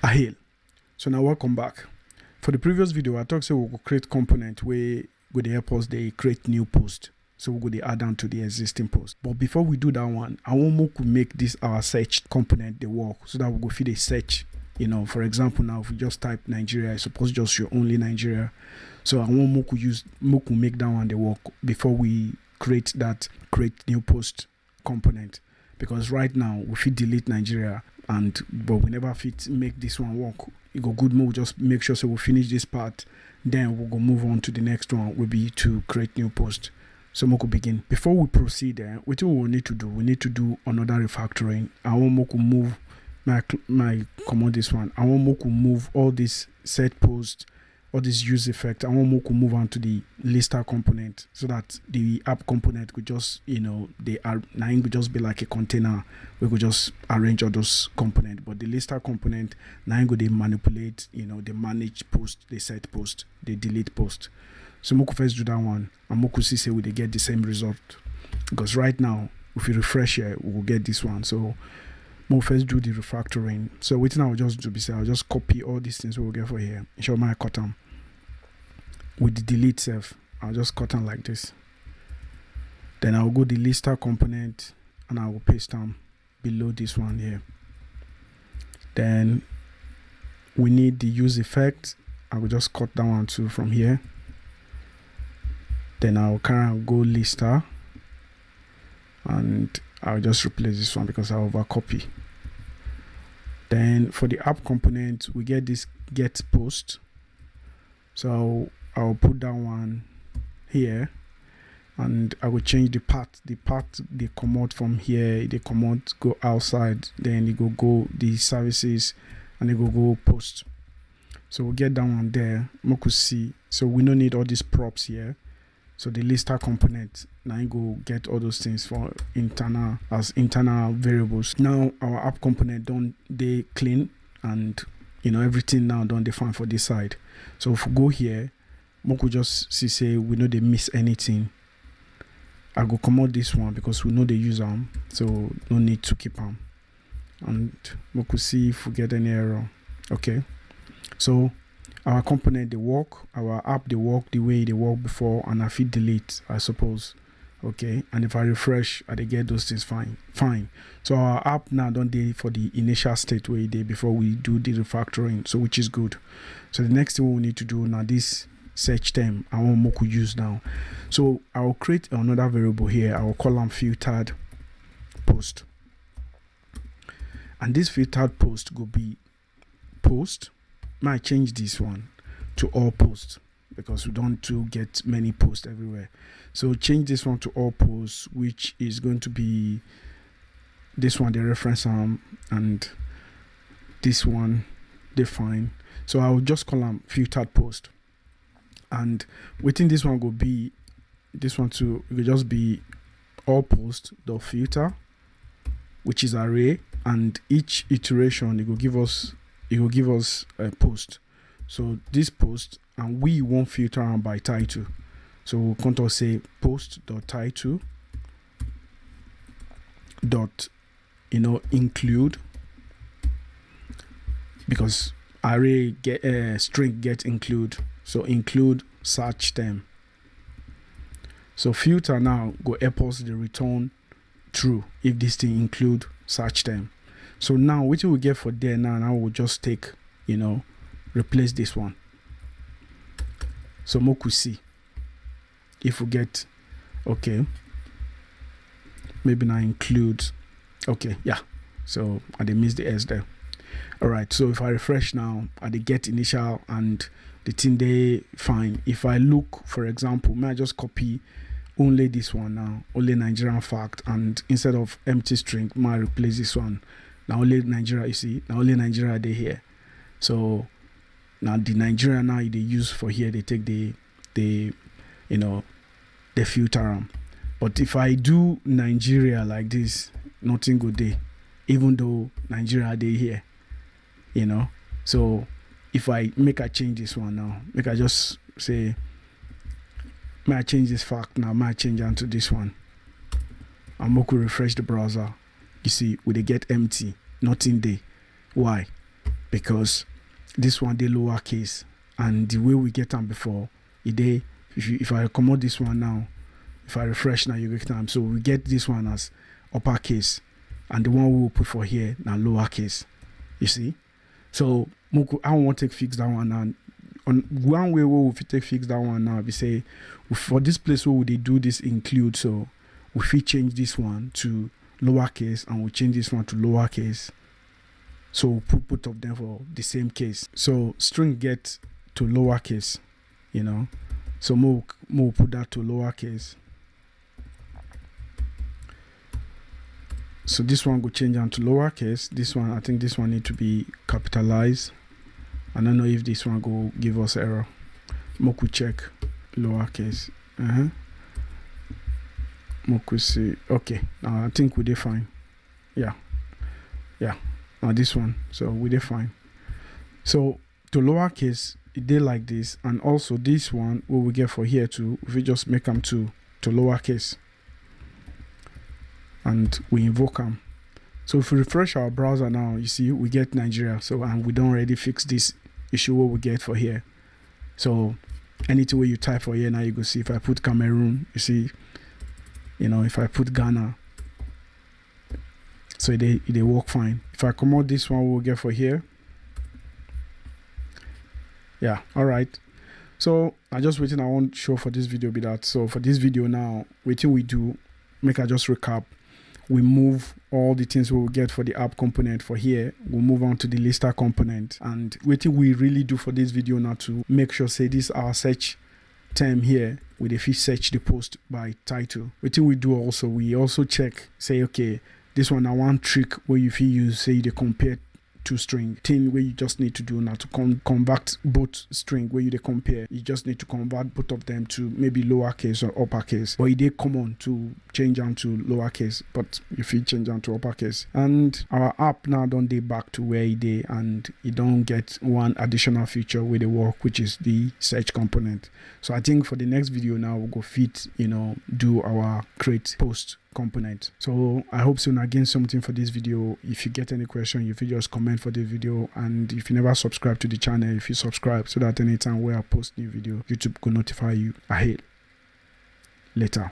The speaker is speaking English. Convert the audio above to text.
Ahil. So now welcome back. For the previous video, I talked say we will create component where with the help us they create new post. So we'll go add on to the existing post. But before we do that one, I want more to make this our search component the work so that we go feed a search. For example, now if we just type Nigeria, I suppose just show only Nigeria. So I want more to make that one the work before we create new post component. Because right now we fit delete Nigeria but we never fit make this one work. It go good more, just make sure so we finish this part, then we'll go move on to the next one will be to create new post. So we could begin. Before we proceed, what we will need to do, we need to do another refactoring. I want more to move my command this one. I want more to move all this set post, all this use effect. I want more to move on to the lister component so that the app component could just, now could just be like a container. We could just arrange all those components. But the lister component, now they manipulate, they manage post, they set post, they delete post. So we could first do that one, and we could see we get the same result. Because right now, if you refresh here, we will get this one. So we'll first do the refactoring. So what I will just do is I'll just copy all these things we will get for here. Show my cut them with the delete self. I'll just cut them like this. Then I'll go the lister component and I will paste them below this one here. Then we need the use effect. I will just cut that one too from here. Then I'll kind of go lister and I'll just replace this one because I overcopy. Then for the app component, we get this get post. So I'll put that one here and I will change the path. The path they come out from here, they come out, go outside, then they go the services and they go post. So we'll get that one there. We could see. So we don't need all these props here. So the lister component, now you go get all those things for internal variables. Now our app component they clean and everything now don't define for this side. So if we go here, we could just say we know they miss anything. I go come out this one because we know they use them, so no need to keep them. And we could see if we get any error. Okay, so our component they work, our app they work the way they work before, and I fit delete, I suppose. Okay, and if I refresh, I get those things fine. So our app now don't dey for the initial state where it did before we do the refactoring, so which is good. So the next thing we need to do now, this search term I want more could use now. So I will create another variable here. I will call them filtered post, and this filtered post will be post. Might change this one to all posts because we don't to get many posts everywhere. So change this one to all posts, which is going to be this one, the reference and this one define. So I will just call them filtered post, and within this one will be this one too. It will just be all post dot filter, which is array, and each iteration it will give us a post. So this post, and we won't filter them by title. So we'll control say post.title dot include, because array get string get include, so include search term. So filter now go help us the return true if this thing include search term. So now what we get for there now we'll just take, replace this one. So we could see if we get, okay, maybe now include, okay, yeah. So I did miss the S there. All right, so if I refresh now, I did get initial and the thing they fine. If I look, for example, may I just copy only this one now, only Nigerian fact, and instead of empty string, may I replace this one. Now only Nigeria, you see, now only Nigeria they here. So now the Nigeria now they use for here, they take the filter them. But if I do Nigeria like this, nothing good there, even though Nigeria they here, So if I change this one now, I just say, may I change this fact now, may I change onto this one. I'm going to refresh the browser. You see, we they get empty, nothing there. Why? because this one they lowercase, and the way we get them before, if I accommodate this one now, if I refresh now, you get them. So we get this one as uppercase, and the one we will put for here now lowercase. You see? So I want to take fix that one now. On one way we take fix that one now, we say for this place where they do this include, so we change this one to lowercase and we change this one to lowercase. So we'll put both of them for the same case. So string get to lowercase, you know. So we'll put that to lowercase. So this one will change on to lowercase. This one, I think this one need to be capitalized. I don't know if this one go give us error. Moku check lowercase. Moku see. Okay, now I think we did fine. Yeah. Now this one, so we did fine. So to lowercase, it did like this, and also this one what we get for here too. If we just make them to lowercase, and we invoke them. So if we refresh our browser now, you see we get Nigeria. So and we don't already fix this issue what we get for here. So anything where you type for here now, you go see if I put Cameroon, you see, you know, if I put Ghana, so they work fine. If I come out this one, we'll get for here. Yeah, all right. So I just waiting. I won't show for this video be that. So for this video now, waiting we do, make I just recap. We move all the things we will get for the app component for here. We'll move on to the lister component, and waiting we really do for this video now to make sure say this our search term here with if we search the post by title. Waiting we do also, we also check say okay, this one I one trick where if you use say they compare two string thing where you just need to do now to convert both string where you they compare, you just need to convert both of them to maybe lowercase or uppercase, but it is common to change them to lowercase, but if you change them to uppercase, and our app now don't dey back to where it is, and you don't get one additional feature with the work, which is the search component. So I think for the next video now we'll go fit, you know, do our create post component. So I hope soon again something for this video. If you get any question, if you just comment for the video, and if you never subscribe to the channel, if you subscribe so that anytime where I post new video, YouTube will notify you ahead. Later.